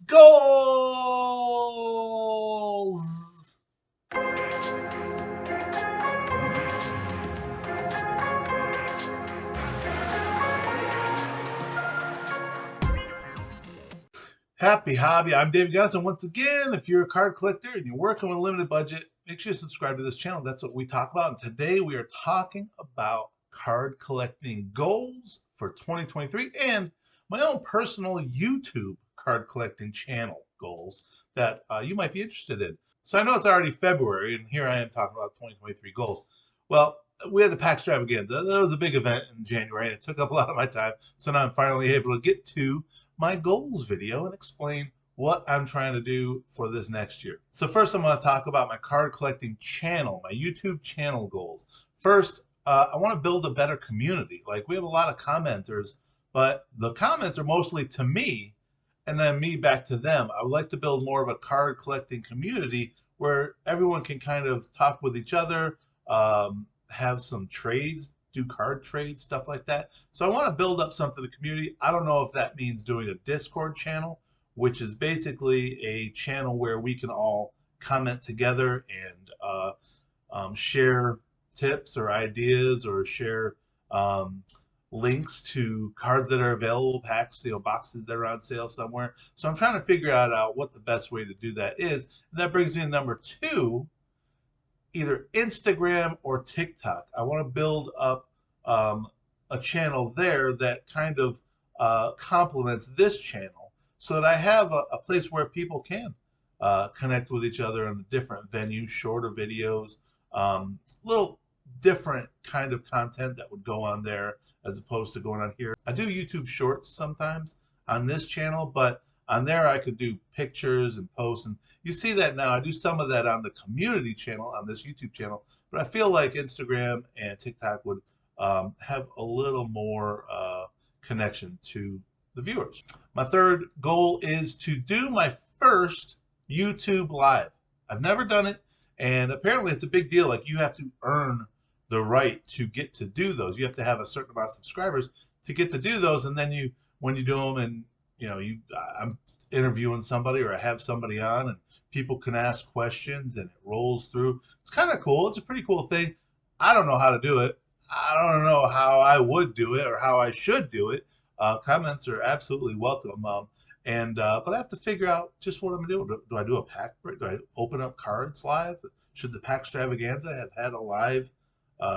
goals. Happy hobby. I'm David Gunnis, and once again, if you're a card collector and you're working with a limited budget, make sure you subscribe to this channel. That's what we talk about. And today we are talking about card collecting goals for 2023 and my own personal YouTube card collecting channel goals that you might be interested in. So I know it's already February, and here I am talking about 2023 goals. Well, we had the Packstravaganza. That was a big event in January, and it took up a lot of my time. So now I'm finally able to get to my goals video and explain what I'm trying to do for this next year. So first I'm going to talk about my card collecting channel, my YouTube channel goals. First, I want to build a better community. Like, we have a lot of commenters, but the comments are mostly to me and then me back to them. I would like to build more of a card collecting community where everyone can kind of talk with each other, have some trades, do card trades, stuff like that. So I want to build up something in the community. I don't know if that means doing a Discord channel, which is basically a channel where we can all comment together and share tips or ideas, or share links to cards that are available, packs, boxes that are on sale somewhere. So I'm trying to figure out what the best way to do that is. And that brings me to number two, either Instagram or TikTok. I want to build up a channel there that kind of complements this channel, so that I have a place where people can connect with each other in different venues, shorter videos, little different kind of content that would go on there as opposed to going on here. I do YouTube shorts sometimes on this channel, but on there I could do pictures and posts, and you see that now. I do some of that on the community channel on this YouTube channel, but I feel like Instagram and TikTok would have a little more connection to the viewers. My third goal is to do my first YouTube live. I've never done it, and apparently it's a big deal. Like, you have to earn the right to get to do those. You have to have a certain amount of subscribers to get to do those, and then when you do them, and I'm interviewing somebody or I have somebody on, and people can ask questions and it rolls through. It's kind of cool. It's a pretty cool thing. I don't know how to do it. I don't know how I would do it or how I should do it. Comments are absolutely welcome. But I have to figure out just what I'm gonna do. Do I do a pack break? Do I open up cards live? Should the Packstravaganza have had a live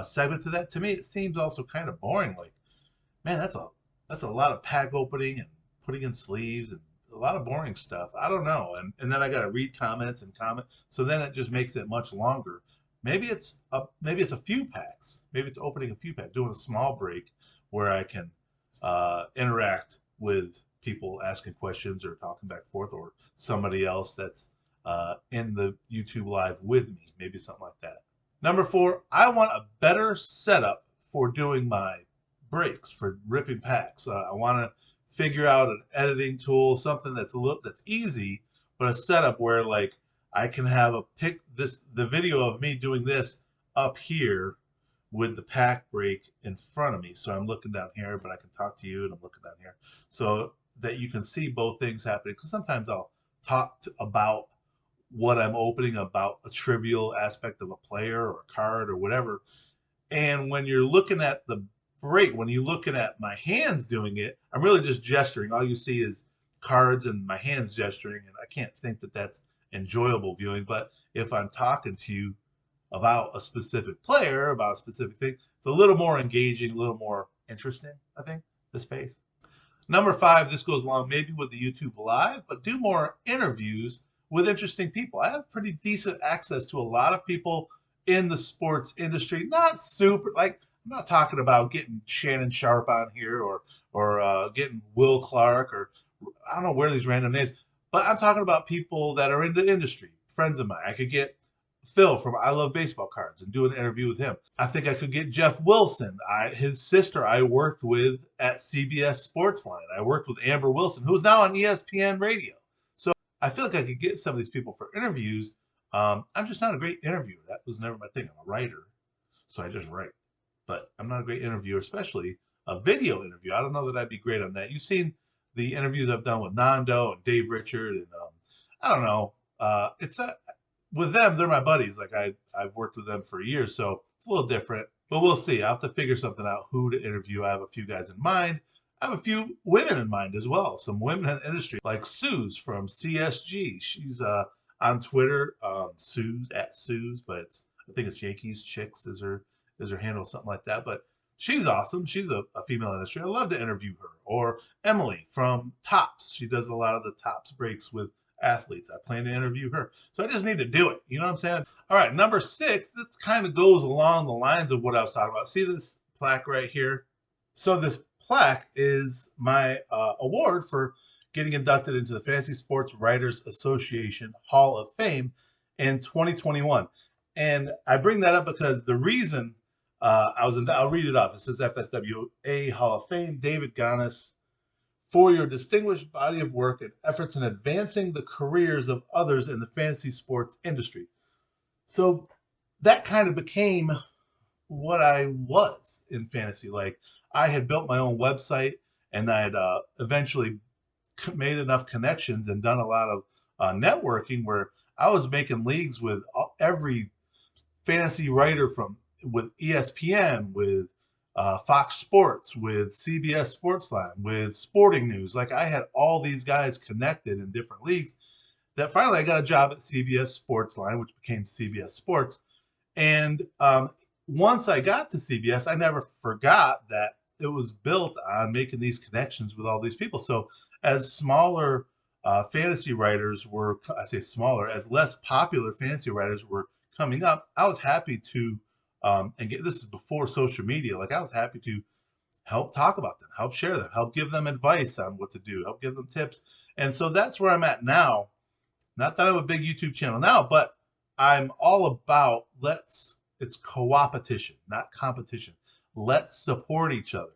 segment to that? To me, it seems also kind of boring. Like, man, that's a lot of pack opening and putting in sleeves and a lot of boring stuff. I don't know. And then I got to read comments and comment. So then it just makes it much longer. Maybe it's a few packs. Maybe it's opening a few packs, doing a small break where I can interact with people asking questions or talking back and forth, or somebody else that's in the YouTube live with me. Maybe something like that. Number four, I want a better setup for doing my breaks, for ripping packs. I want to figure out an editing tool, something that's easy, but a setup where, like, I can have the video of me doing this up here with the pack break in front of me. So I'm looking down here, but I can talk to you, and I'm looking down here, so that you can see both things happening. Because sometimes I'll talk about what I'm opening, about a trivial aspect of a player or a card or whatever. And when you're looking at the break, when you're looking at my hands doing it, I'm really just gesturing. All you see is cards and my hands gesturing, and I can't think that that's enjoyable viewing. But if I'm talking to you about a specific player, about a specific thing, it's a little more engaging, a little more interesting, I think, this phase. Number five, this goes along maybe with the YouTube live, but do more interviews with interesting people. I have pretty decent access to a lot of people in the sports industry. Not super, like, I'm not talking about getting Shannon Sharp on here, or getting Will Clark, or I don't know where these random names, but I'm talking about people that are in the industry, friends of mine. I could get Phil from I Love Baseball Cards and do an interview with him. I think I could get Jeff Wilson. His sister I worked with at CBS Sportsline. I worked with Amber Wilson, who's now on ESPN Radio. So I feel like I could get some of these people for interviews. I'm just not a great interviewer. That was never my thing. I'm a writer, so I just write. But I'm not a great interviewer, especially a video interview. I don't know that I'd be great on that. You've seen the interviews I've done with Nando and Dave Richard, and I don't know. It's not with them; they're my buddies. Like I've worked with them for years, so it's a little different. But we'll see. I have to figure something out who to interview. I have a few guys in mind. I have a few women in mind as well. Some women in the industry, like Suze from CSG. She's on Twitter, Suze at Suze, but I think it's Yankees Chicks is her handle, something like that. But she's awesome. She's a female industry. I love to interview her. Or Emily from Tops. She does a lot of the Tops breaks with athletes. I plan to interview her. So I just need to do it. You know what I'm saying? All right, number 6, this kind of goes along the lines of what I was talking about. See this plaque right here? So this plaque is my award for getting inducted into the Fantasy Sports Writers Association Hall of Fame in 2021. And I bring that up because the reason I'll read it off. It says FSWA Hall of Fame, David Ganis, for your distinguished body of work and efforts in advancing the careers of others in the fantasy sports industry. So that kind of became what I was in fantasy. Like I had built my own website, and I had eventually made enough connections and done a lot of networking where I was making leagues with every fantasy writer from with ESPN, with Fox Sports, with CBS Sportsline, with Sporting News. Like I had all these guys connected in different leagues. That finally I got a job at CBS Sportsline, which became CBS Sports. And once I got to CBS, I never forgot that it was built on making these connections with all these people. So as smaller fantasy writers were, I say smaller, as less popular fantasy writers were coming up, I was happy to, this is before social media, like I was happy to help talk about them, help share them, help give them advice on what to do, help give them tips. And so that's where I'm at now. Not that I have a big YouTube channel now, but I'm all about it's co-opetition, not competition. Let's support each other.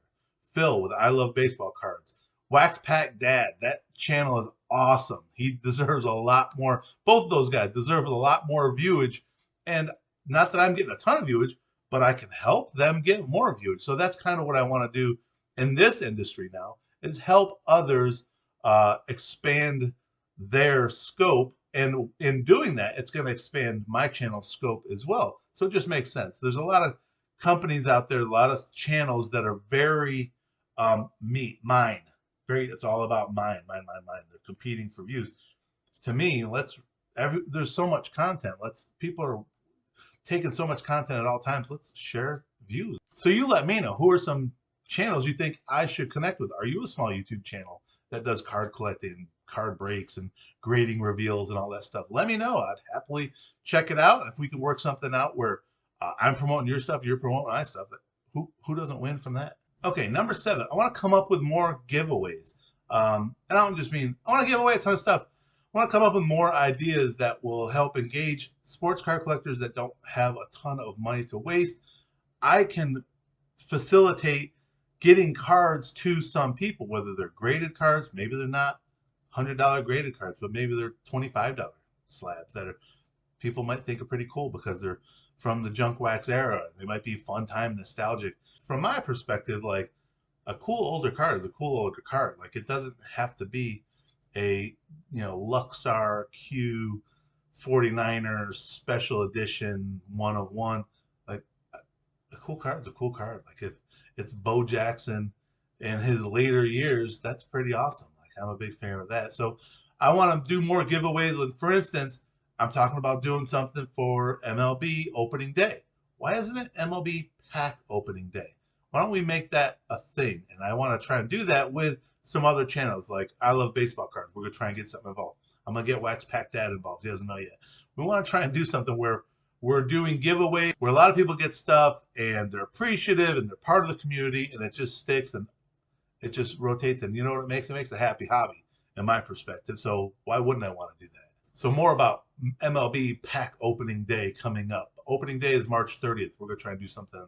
Phil with I Love Baseball Cards. Wax Pack Dad, that channel is awesome. He deserves a lot more. Both of those guys deserve a lot more viewage. And not that I'm getting a ton of viewage, but I can help them get more viewage. So that's kind of what I want to do in this industry now, is help others expand their scope. And in doing that, it's going to expand my channel scope as well. So it just makes sense. There's a lot of companies out there, a lot of channels that are very mine. It's all about mine. They're competing for views. To me, there's so much content. People are taking so much content at all times. Let's share views. So you let me know, who are some channels you think I should connect with? Are you a small YouTube channel that does card collecting, card breaks, and grading reveals and all that stuff? Let me know. I'd happily check it out. If we can work something out where I'm promoting your stuff, you're promoting my stuff, who doesn't win from that? Okay, number 7, I want to come up with more giveaways. And I don't just mean I want to give away a ton of stuff. I want to come up with more ideas that will help engage sports card collectors that don't have a ton of money to waste. I can facilitate getting cards to some people, whether they're graded cards, maybe they're not $100 graded cards, but maybe they're $25 slabs that people might think are pretty cool because they're from the junk wax era. They might be fun time nostalgic. From my perspective, like a cool older card is a cool older card. Like it doesn't have to be a Luxar Q 49ers special edition 1 of 1. Like a cool card is a cool card. Like if it's Bo Jackson in his later years, that's pretty awesome. Like I'm a big fan of that. So I want to do more giveaways. Like for instance, I'm talking about doing something for MLB opening day. Why isn't it MLB pack opening day? Why don't we make that a thing? And I want to try and do that with some other channels, like I Love Baseball Cards. We're going to try and get something involved. I'm going to get Wax Pack Dad involved. He doesn't know yet. We want to try and do something where we're doing giveaways, where a lot of people get stuff and they're appreciative and they're part of the community, and it just sticks and it just rotates. And you know what it makes? It makes a happy hobby, in my perspective. So why wouldn't I want to do that? So more about MLB pack opening day coming up. Opening day is March 30th. We're going to try and do something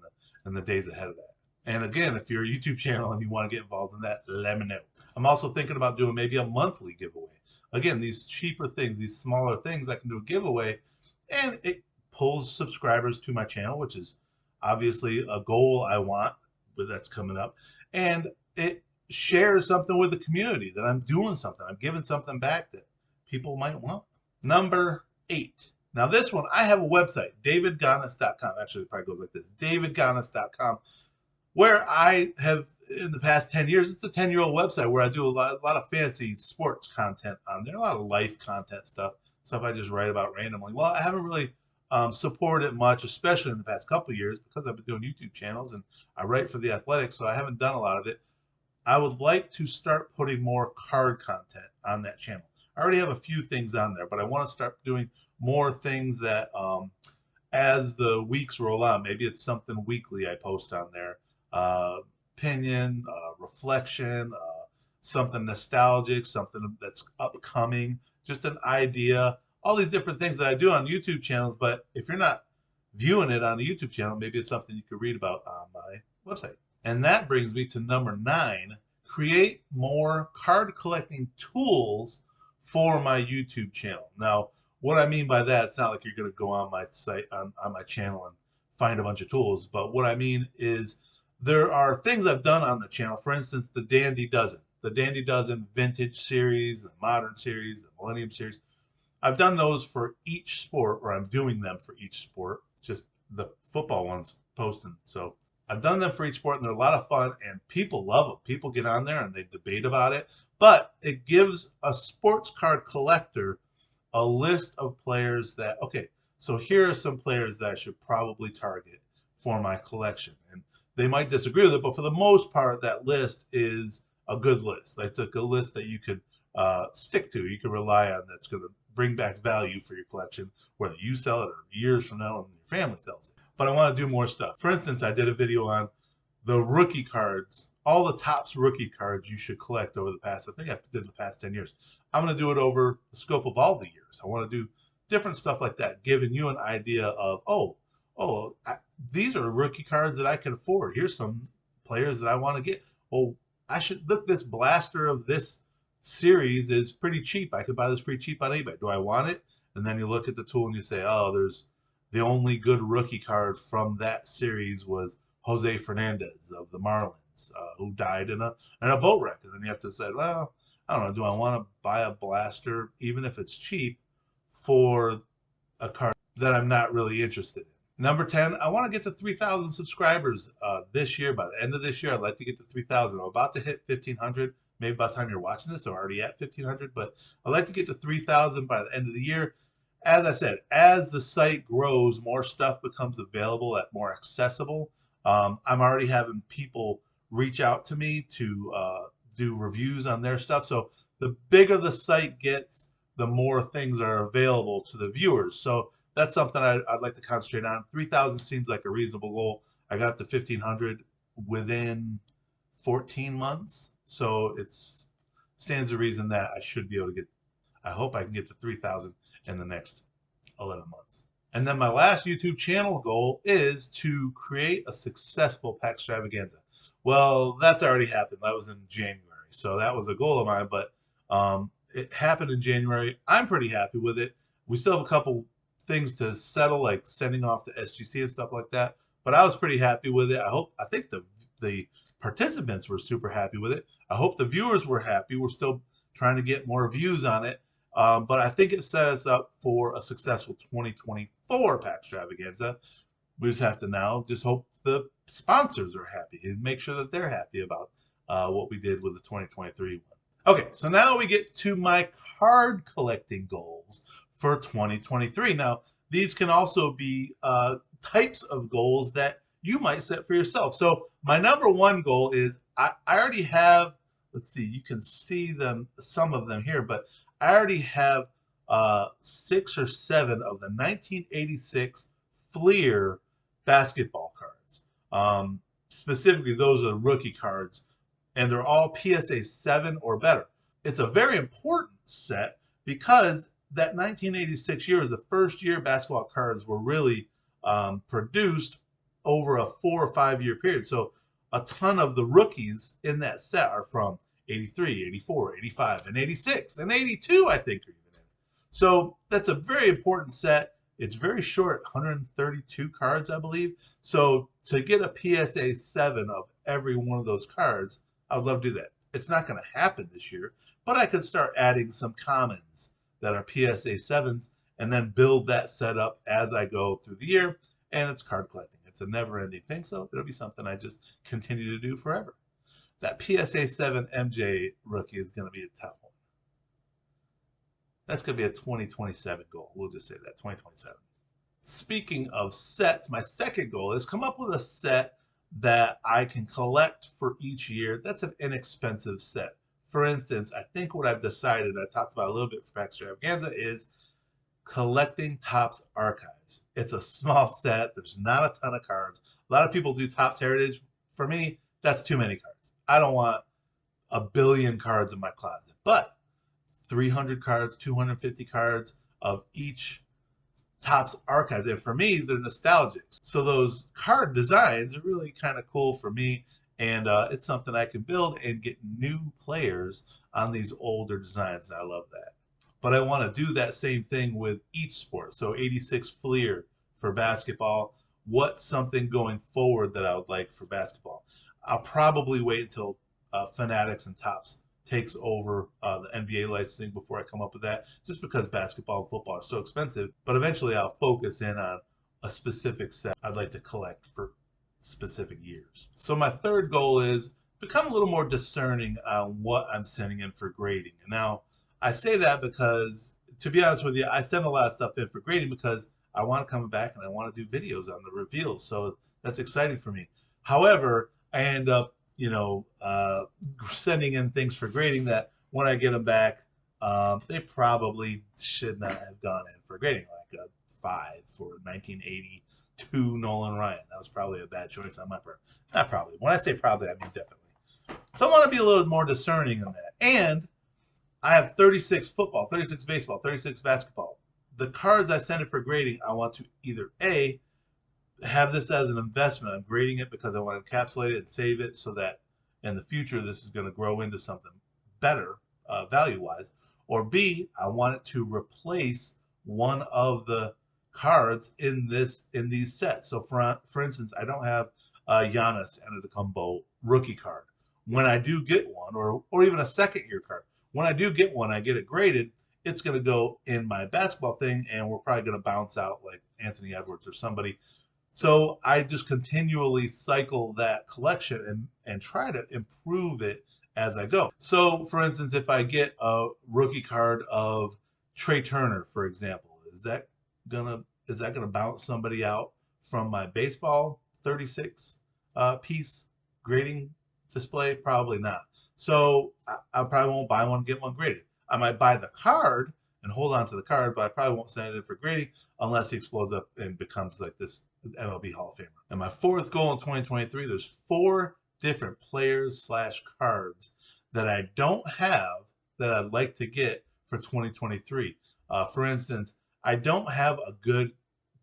in the days ahead of that. And again, if you're a YouTube channel and you want to get involved in that, let me know. I'm also thinking about doing maybe a monthly giveaway. Again, these cheaper things, these smaller things, I can do a giveaway, and it pulls subscribers to my channel, which is obviously a goal I want, but that's coming up. And it share something with the community, that I'm doing something, I'm giving something back that people might want. Number 8. Now this one, I have a website, davidganas.com. Actually, it probably goes like this, davidganas.com, where I have, in the past 10 years, it's a 10-year-old website where I do a lot of fancy sports content on there, a lot of life content stuff I just write about randomly. Well, I haven't really supported it much, especially in the past couple of years, because I've been doing YouTube channels and I write for The Athletic, so I haven't done a lot of it. I would like to start putting more card content on that channel. I already have a few things on there, but I want to start doing more things that, as the weeks roll on, maybe it's something weekly I post on there. Opinion, reflection, something nostalgic, something that's upcoming, just an idea, all these different things that I do on YouTube channels. But if you're not viewing it on the YouTube channel, maybe it's something you could read about on my website. And that brings me to number 9, create more card collecting tools for my YouTube channel. Now, what I mean by that, it's not like you're going to go on my site, on my channel, and find a bunch of tools. But what I mean is there are things I've done on the channel. For instance, the Dandy Dozen Vintage series, the Modern series, the Millennium series. I've done those for each sport, or I'm doing them for each sport. Just the football ones posting. So I've done them for each sport, and they're a lot of fun, and people love them. People get on there and they debate about it. But it gives a sports card collector a list of players that, okay, so here are some players that I should probably target for my collection. And they might disagree with it, but for the most part, that list is a good list. It's a good list that you could stick to, you can rely on, that's going to bring back value for your collection, whether you sell it or years from now and your family sells it. But I want to do more stuff. For instance, I did a video on the rookie cards, all the Topps rookie cards you should collect over the past, I think I did the past 10 years. I'm going to do it over the scope of all the years. I want to do different stuff like that, giving you an idea of, these are rookie cards that I can afford. Here's some players that I want to get. Oh, I should look, this blaster of this series is pretty cheap. I could buy this pretty cheap on eBay. Do I want it? And then you look at the tool and you say, oh, there's the only good rookie card from that series was Jose Fernandez of the Marlins, who died in a boat wreck. And then you have to say, well, I don't know, do I want to buy a blaster, even if it's cheap, for a card that I'm not really interested in? Number 10, I want to get to 3,000 subscribers this year. By the end of this year, I'd like to get to 3,000. I'm about to hit 1,500. Maybe by the time you're watching this, I'm already at 1,500. But I'd like to get to 3,000 by the end of the year. As I said, as the site grows, more stuff becomes available, at more accessible. I'm already having people reach out to me to do reviews on their stuff. So the bigger the site gets, the more things are available to the viewers. So that's something I'd like to concentrate on. 3,000 seems like a reasonable goal. I got to 1,500 within 14 months. So it stands to reason that I should be able to get, I hope I can get to 3,000 in the next 11 months. And then my last YouTube channel goal is to create a successful Packstravaganza. Well, that's already happened. That was in January. So that was a goal of mine, but it happened in January. I'm pretty happy with it. We still have a couple things to settle, like sending off to SGC and stuff like that. But I was pretty happy with it. I think the participants were super happy with it. I hope the viewers were happy. We're still trying to get more views on it. But I think it set us up for a successful 2024 Packstravaganza. We just have to now just hope the sponsors are happy and make sure that they're happy about what we did with the 2023 one. Okay, so now we get to my card collecting goals for 2023. Now, these can also be types of goals that you might set for yourself. So my number 1 goal is I already have, let's see, you can see them, some of them here, but I already have 6 or 7 of the 1986 Fleer basketball cards. Specifically, those are rookie cards, and they're all PSA 7 or better. It's a very important set because that 1986 year was the first year basketball cards were really produced over a 4 or 5 year period. So a ton of the rookies in that set are from 83, 84, 85, and 86, and 82, I think, are even in it. So that's a very important set. It's very short, 132 cards, I believe. So to get a PSA 7 of every one of those cards, I would love to do that. It's not going to happen this year, but I could start adding some commons that are PSA 7s and then build that set up as I go through the year. And it's card collecting. It's a never ending thing, so it'll be something I just continue to do forever. That PSA 7 MJ rookie is going to be a tough one. That's going to be a 2027 goal. We'll just say that, 2027. Speaking of sets, my second goal is come up with a set that I can collect for each year. That's an inexpensive set. For instance, I think what I've decided, I talked about a little bit for Packstravaganza, is collecting Topps Archives. It's a small set. There's not a ton of cards. A lot of people do Topps Heritage. For me, that's too many cards. I don't want a billion cards in my closet, but 300 cards, 250 cards of each Topps Archives. And for me, they're nostalgic. So those card designs are really kind of cool for me. And it's something I can build and get new players on these older designs. And I love that. But I want to do that same thing with each sport. So 86 Fleer for basketball. What's something going forward that I would like for basketball? I'll probably wait until Fanatics and Topps takes over the NBA licensing before I come up with that, just because basketball and football are so expensive. But eventually I'll focus in on a specific set I'd like to collect for specific years. So my third goal is become a little more discerning on what I'm sending in for grading. And now I say that because, to be honest with you, I send a lot of stuff in for grading because I want to come back and I want to do videos on the reveals. So that's exciting for me. However, I end up sending in things for grading that when I get them back, they probably should not have gone in for grading, like a 5 for 1982 Nolan Ryan. That was probably a bad choice on my part. Not probably. When I say probably, I mean definitely. So I want to be a little more discerning in that. And I have 36 football, 36 baseball, 36 basketball. The cards I send it for grading, I want to either A, have this as an investment. I'm grading it because I want to encapsulate it and save it so that in the future this is going to grow into something better value-wise. Or B, I want it to replace one of the cards in these sets. So for instance, I don't have Giannis Antetokounmpo rookie card. When I do get one, or even a second-year card, when I do get one, I get it graded, it's going to go in my basketball thing, and we're probably going to bounce out like Anthony Edwards or somebody. So I just continually cycle that collection and try to improve it as I go. So for instance, if I get a rookie card of Trey Turner, for example, is that gonna bounce somebody out from my baseball 36 piece grading display? Probably not. So I probably won't buy one, get one graded. I might buy the card and hold on to the card, but I probably won't send it in for grading unless he explodes up and becomes like this MLB Hall of Famer. And my fourth goal in 2023, there's 4 different players / cards that I don't have that I'd like to get for 2023. For instance, I don't have a good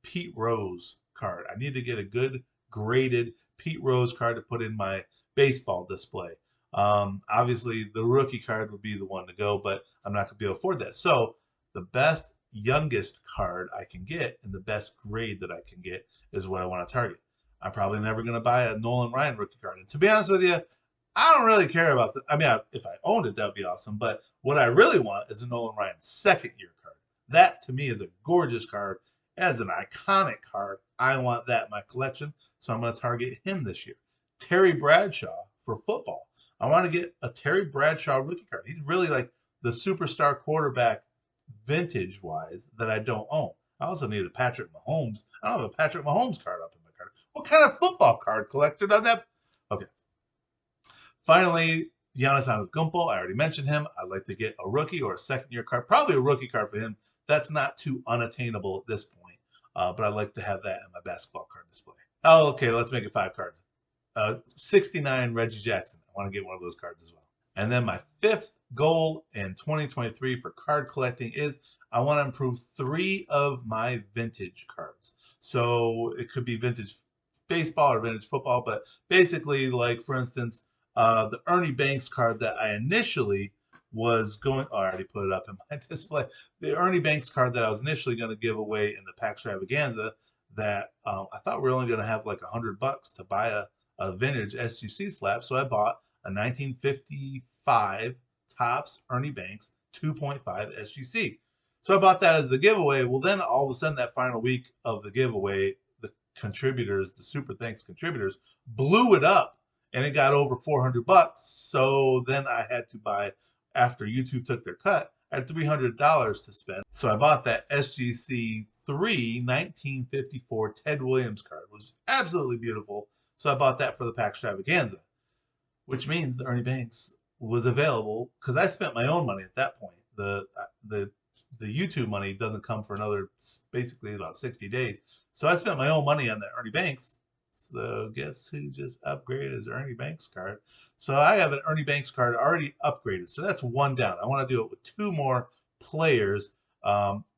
Pete Rose card. I need to get a good graded Pete Rose card to put in my baseball display. Obviously, the rookie card would be the one to go, but I'm not going to be able to afford that. So the best youngest card I can get and the best grade that I can get is what I want to target. I'm probably never going to buy a Nolan Ryan rookie card. And to be honest with you, I don't really care about I mean, if I owned it, that would be awesome. But what I really want is a Nolan Ryan second-year card. That, to me, is a gorgeous card. As an iconic card, I want that in my collection. So I'm going to target him this year. Terry Bradshaw for football. I want to get a Terry Bradshaw rookie card. He's really like the superstar quarterback vintage-wise that I don't own. I also need a Patrick Mahomes. I don't have a Patrick Mahomes card up in my card. What kind of football card collector does that? Okay. Finally, Giannis Antetokounmpo. I already mentioned him. I'd like to get a rookie or a second-year card. Probably a rookie card for him. That's not too unattainable at this point. But I'd like to have that in my basketball card display. Oh, okay. Let's make it 5 cards. 69 Reggie Jackson. I want to get one of those cards as well. And then my 5th goal in 2023 for card collecting is I want to improve 3 of my vintage cards. So it could be vintage baseball or vintage football, but basically, like for instance, the Ernie Banks card that I initially was going, I already put it up in my display. The Ernie Banks card that I was initially going to give away in the Packstravaganza that I thought we were only going to have like $100 to buy a vintage SUC slab. So I bought a 1955 Topps Ernie Banks 2.5 SGC. So I bought that as the giveaway. Well, then all of a sudden, that final week of the giveaway, the contributors, the Super Thanks contributors, blew it up, and it got over $400. So then I had to buy, after YouTube took their cut, I had $300 to spend. So I bought that SGC 1954 Ted Williams card. It was absolutely beautiful. So I bought that for the Packstravaganza, which means the Ernie Banks was available because I spent my own money at that point. The YouTube money doesn't come for another basically about 60 days. So I spent my own money on that Ernie Banks. So guess who just upgraded his Ernie Banks card? So I have an Ernie Banks card already upgraded. So that's one down. I want to do it with two more players.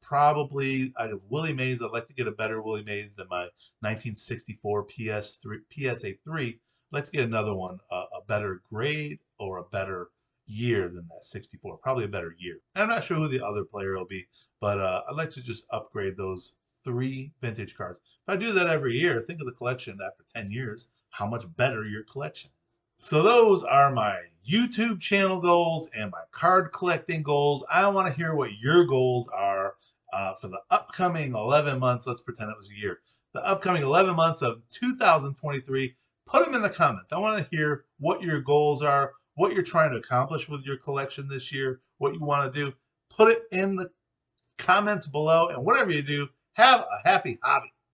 Probably I have Willie Mays. I'd like to get a better Willie Mays than my 1964 PSA3. I'd like to get another one, a better grade or a better year than that 64. Probably a better year. And I'm not sure who the other player will be, but I'd like to just upgrade those 3 vintage cards. If I do that every year, think of the collection after 10 years, how much better your collection is. So those are my YouTube channel goals and my card collecting goals. I want to hear what your goals are for the upcoming 11 months. Let's pretend it was a year. The upcoming 11 months of 2023. Put them in the comments. I want to hear what your goals are, what you're trying to accomplish with your collection this year, what you want to do. Put it in the comments below, and whatever you do, have a happy hobby.